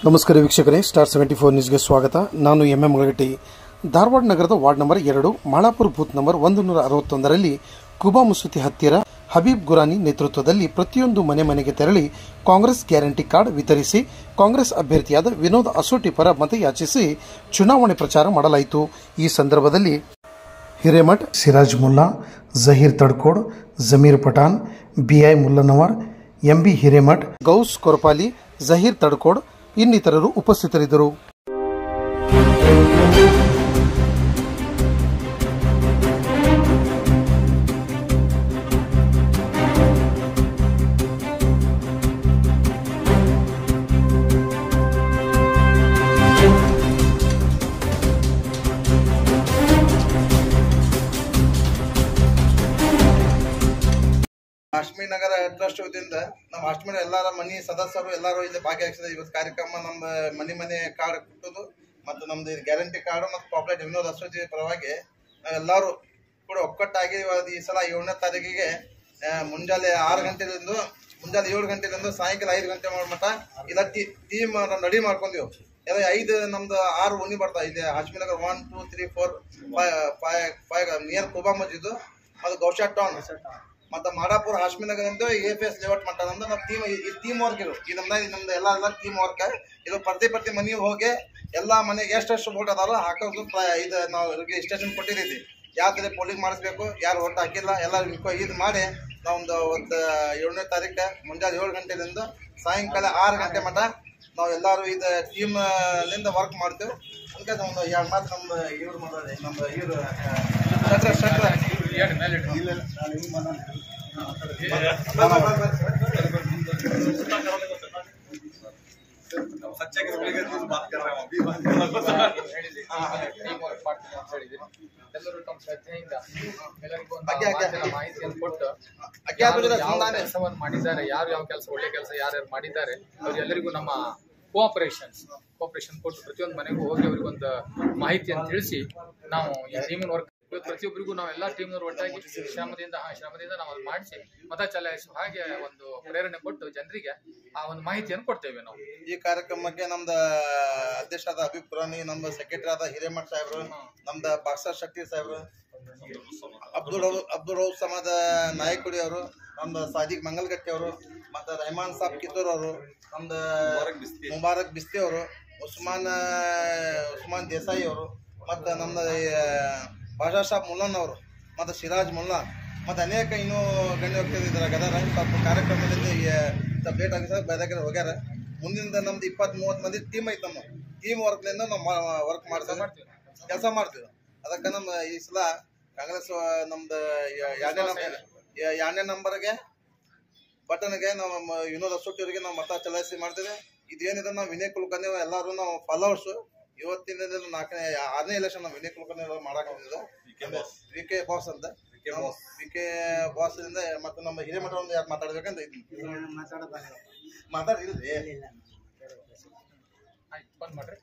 ನಮಸ್ಕಾರ ವೀಕ್ಷಕರೇ, ಸ್ಟಾರ್ 74 ನ್ಯೂಸ್ಗೆ ಸ್ವಾಗತ. ನಾನು ಎಂ ಮಳಗಟ್ಟಿ. ಧಾರವಾಡ ನಗರದ ward number 2 Malapur booth number 161ರಲ್ಲಿ ಕುಬಾ ಮಸೂತಿ ಹತ್ತಿರ ಹಬೀಬ್ ಗುರಾನಿ ನೇತೃತ್ವದಲ್ಲಿ ಪ್ರತಿಯೊಂದು ಮನೆಗೆ ತೆರಳಿ ಕಾಂಗ್ರೆಸ್ ಗ್ಯಾರಂಟಿ ಕಾರ್ಡ್ ವಿತರಿಸಿ ಕಾಂಗ್ರೆಸ್ ಅಭ್ಯರ್ಥಿಯಾದ ವಿನೋದ್ ಅಸೋಟಿ ಪರ ಮತಯಾಚಿಸಿ ಚುನಾವಣೆ ಪ್ರಚಾರ ಮಾಡಲಾಯಿತು. ಈ ಸಂದರ್ಭದಲ್ಲಿ ಹಿರೇಮಠ್, ಸಿರಾಜ್ ಮುಲ್ಲಾ, ಜಹೀರ್ ತಡ್ಕೋಡ್, ಜಮೀರ್ ಪಠಾಣ್, ಬಿಐ ಮುಲ್ಲನವರ್, ಎಂಬಿ ಹಿರೇಮಠ್, ಗೌಸ್ ಕೊರಪಾಲಿ, ಜಹೀರ್ ತಡ್ಕೋಡ್ ಇನ್ನಿತರರು ಉಪಸ್ಥಿತರಿದ್ದರು. ಅಶ್ಮಿ ನಗರ ಟ್ರಸ್ಟ್ ವತಿಯಿಂದ ನಮ್ಮ ಅಶ್ಮಿ ಎಲ್ಲರ ಮನಿ ಸದಸ್ಯರು ಎಲ್ಲರೂ ಇಲ್ಲಿ ಭಾಗವಹಿಸಿದ ಇವತ್ತು ಕಾರ್ಯಕ್ರಮ ನಮ್ಮ ಮನೆ ಕಾರ್ಡ್ ಕೊಟ್ಟೋದು ಮತ್ತು ನಮ್ದು ಗ್ಯಾರಂಟಿ ಕಾರ್ಡು ಮತ್ತು ಪಾಪ್ಯುಲೇಟ್ ವಿನೋದ್ ಅಸೋಟಿ ಪರವಾಗಿ ನಾವೆಲ್ಲರೂ ಕೂಡ ಒಕ್ಕಟ್ಟಾಗಿ ಈ ಸಲ 7ನೇ ತಾರೀಕಿಗೆ ಮುಂಜಾನೆ 6 ಗಂಟೆಯಿಂದ ಮುಂಜಾನೆ 7 ಗಂಟೆಯಿಂದ ಸಾಯಂಕಾಲ 5 ಗಂಟೆ ಮಟ್ಟ ಇಲ್ಲ ಟೀಮ್ ರೆಡಿ ಮಾಡ್ಕೊಂಡ್ವಿ. ಎಲ್ಲ 5 ನಮ್ದು 6 ಓಣಿ ಬರ್ತಾವೆ ಇಲ್ಲಿ ಅಶ್ಮಿ ನಗರ 1 2 3 4 5 ನಿಯರ್ ಕುಬಾ ಮಸ್ಜಿದ್ ಮತ್ತು ಗೌಶಾ ಟೌನ್ ಮತ್ತು ಮಾಡಾಪುರ ಅಶ್ಮಿ ನಗರ ಅಂತ APS ಲೇಔಟ್ ಮಟ್ಟ ನಮ್ದು ನಮ್ಮ ಟೀಮ್ ವರ್ಕ್ ಇದು ಈ ನಮ್ದು ಎಲ್ಲ ಟೀಮ್ ವರ್ಕ್ ಇದು ಪ್ರತಿ ಮನೆಗೆ ಹೋಗಿ ಎಲ್ಲ ಮನೆಗೆ ಎಷ್ಟು ವೋಟ್ ಅದಾರೋ ಹಾಕೋದು ಇದು ನಾವು ರಿಜಿಸ್ಟ್ರೇಷನ್ ಕೊಟ್ಟಿದ್ದೀವಿ. ಯಾವ ಥರ ಪೋಲಿಂಗ್ ಮಾಡಿಸ್ಬೇಕು, ಯಾರು ವೋಟ್ ಹಾಕಿಲ್ಲ ಎಲ್ಲ ಇದು ಮಾಡಿ ನಾವೊಂದು 7ನೇ ತಾರೀಕು ಮುಂಜಾನೆ 7 ಗಂಟೆಯಿಂದ ಸಾಯಂಕಾಲ 6 ಗಂಟೆ ಮಟ್ಟ ನಾವು ಎಲ್ಲರೂ ಇದು ಟೀಮ್ನಿಂದ ವರ್ಕ್ ಮಾಡ್ತೇವೆ. ಅದಕ್ಕೆ ಒಂದು 2 ಮಾತು ನಮ್ಮ ಇವ್ರು ಮಾಡೋದು ನಮ್ಮ ಇವರು ಎಲ್ಲರೂ ತಮ್ಮ ಶ್ರದ್ಧೆಯಿಂದ ಎಲ್ಲರಿಗೂ ಮಾಹಿತಿಯನ್ನು ಕೊಟ್ಟು ಕೆಲಸವನ್ನು ಮಾಡಿದ್ದಾರೆ, ಯಾರು ಯಾವ ಕೆಲಸ ಒಳ್ಳೆ ಕೆಲಸ ಯಾರ್ಯಾರು ಮಾಡಿದ್ದಾರೆ ಅವರೆಲ್ಲರಿಗೂ ನಮ್ಮ ಕೋಆಪರೇಷನ್ ಕೊಟ್ಟು ಪ್ರತಿಯೊಂದು ಮನೆಗೂ ಹೋಗಿ ಅವರಿಗೊಂದು ಮಾಹಿತಿಯನ್ನು ತಿಳಿಸಿ ನಾವು ಈ ಟೀಮಿನ ವರ್ಕ್ ಪ್ರತಿಯೊಬ್ಬರಿಗೂ ನಾವೆಲ್ಲ ಟೀಮ್ನವ್ರು ಒಟ್ಟಾಗಿ ಶ್ರಮದಿಂದ ನಾವು ಅದು ಮಾಡಿಸಿ ಮತ ಚಲಾಯಿಸುವ ಹಾಗೆ ಒಂದು ಪ್ರೇರಣೆ ಕೊಟ್ಟು ಜನರಿಗೆ ಆ ಒಂದು ಮಾಹಿತಿಯನ್ನು ಕೊಡ್ತೇವೆ. ನಾವು ಈ ಕಾರ್ಯಕ್ರಮಕ್ಕೆ ನಮ್ದು ಅಧ್ಯಕ್ಷರಾದ ಹಬೀಬ್ ಗುರಾನಿ, ನಮ್ಮ ಸೆಕ್ರೆಟರಿ ಆದ ಹಿರೇಮಠ್ ಸಾಹೇಬ್ರು, ನಮ್ದು ಬಾಕ್ಸರ್ ಶಕ್ತಿ ಸಾಹೇಬ್ರು, ಅಬ್ದುಲ್ ರೌಫ್ ಸಮಾದ ನಾಯಕುಡಿ ಅವರು, ನಮ್ದು ಸಾದಿಕ್ ಮಂಗಲ್ಗಟ್ಟಿ ಅವರು, ಮತ್ತು ರೆಹಮಾನ್ ಸಾಬ್ ಕಿತ್ತೂರ್ ಅವರು, ನಮ್ದು ಮುಬಾರಕ್ ಬಿಸ್ತಿ ಅವರು, ಉಸ್ಮಾನ್ ದೇಸಾಯಿ ಅವರು, ಮತ್ತು ನಮ್ದು ಬಾಷಾ ಸಾಬ್ ಮುಲ್ಲನ್ ಅವರು, ಮತ್ತು ಸಿರಾಜ್ ಮುಲ್ಲಾ ಮತ್ತು ಅನೇಕ ಇನ್ನೂ ಗಣ್ಯ ವ್ಯಕ್ತಿಗಳು ಗದಾರ. ಸ್ವಲ್ಪ ಕಾರ್ಯಕ್ರಮದಲ್ಲಿ ಸ್ವಲ್ಪ ಲೇಟ್ ಆಗಿ ಸರ್ ಬೇರೆ ಕಡೆ ಹೋಗ್ಯಾರ. ಮುಂದಿನ ನಮ್ದು 20-30 ಮಂದಿ ಟೀಮ್ ಐತೆ. ನಮ್ಮ ಟೀಮ್ ವರ್ಕ್ಲಿಂದ ನಾವು ವರ್ಕ್ ಕೆಲಸ ಮಾಡ್ತೀವಿ. ಅದಕ್ಕೆ ನಮ್ಮ ಈ ಸಲ ಕಾಂಗ್ರೆಸ್ ನಮ್ದು 2ನೇ ನಂಬರ್ಗೆ ಬಟನ್ಗೆ ನಾವು ವಿನೋದ್ ಅಸೋಟಿ ಅವರಿಗೆ ನಾವು ಮತ ಚಲಾಯಿಸಿ ಮಾಡ್ತೇವೆ. ಇದೇನಿದೆ ನಾವು ವಿನಯ್ ಕುಲಕರ್ಣಿ ಎಲ್ಲರೂ ನಾವು ಫಾಲೋವರ್ಸು. ಇವತ್ತಿನ 6ನೇ ಎಲೆಕ್ಷನ್ ನಾವು ವಿನಯ್ ಕುಲಕರ್ಣಿ ಮಾಡಾಕಿದ್ದು VK ಬಾಸ್ ಅಂತ VK ಬಾಸ್ ಇಂದ ಮತ್ತು ನಮ್ಮ ಹಿರೇಮಠ ಒಂದು ಯಾರು ಮಾತಾಡ್ಬೇಕಂತ ಮಾತಾಡಿಲ್ರಿ. ಬಂದ್ ಮಾಡ್ರಿ.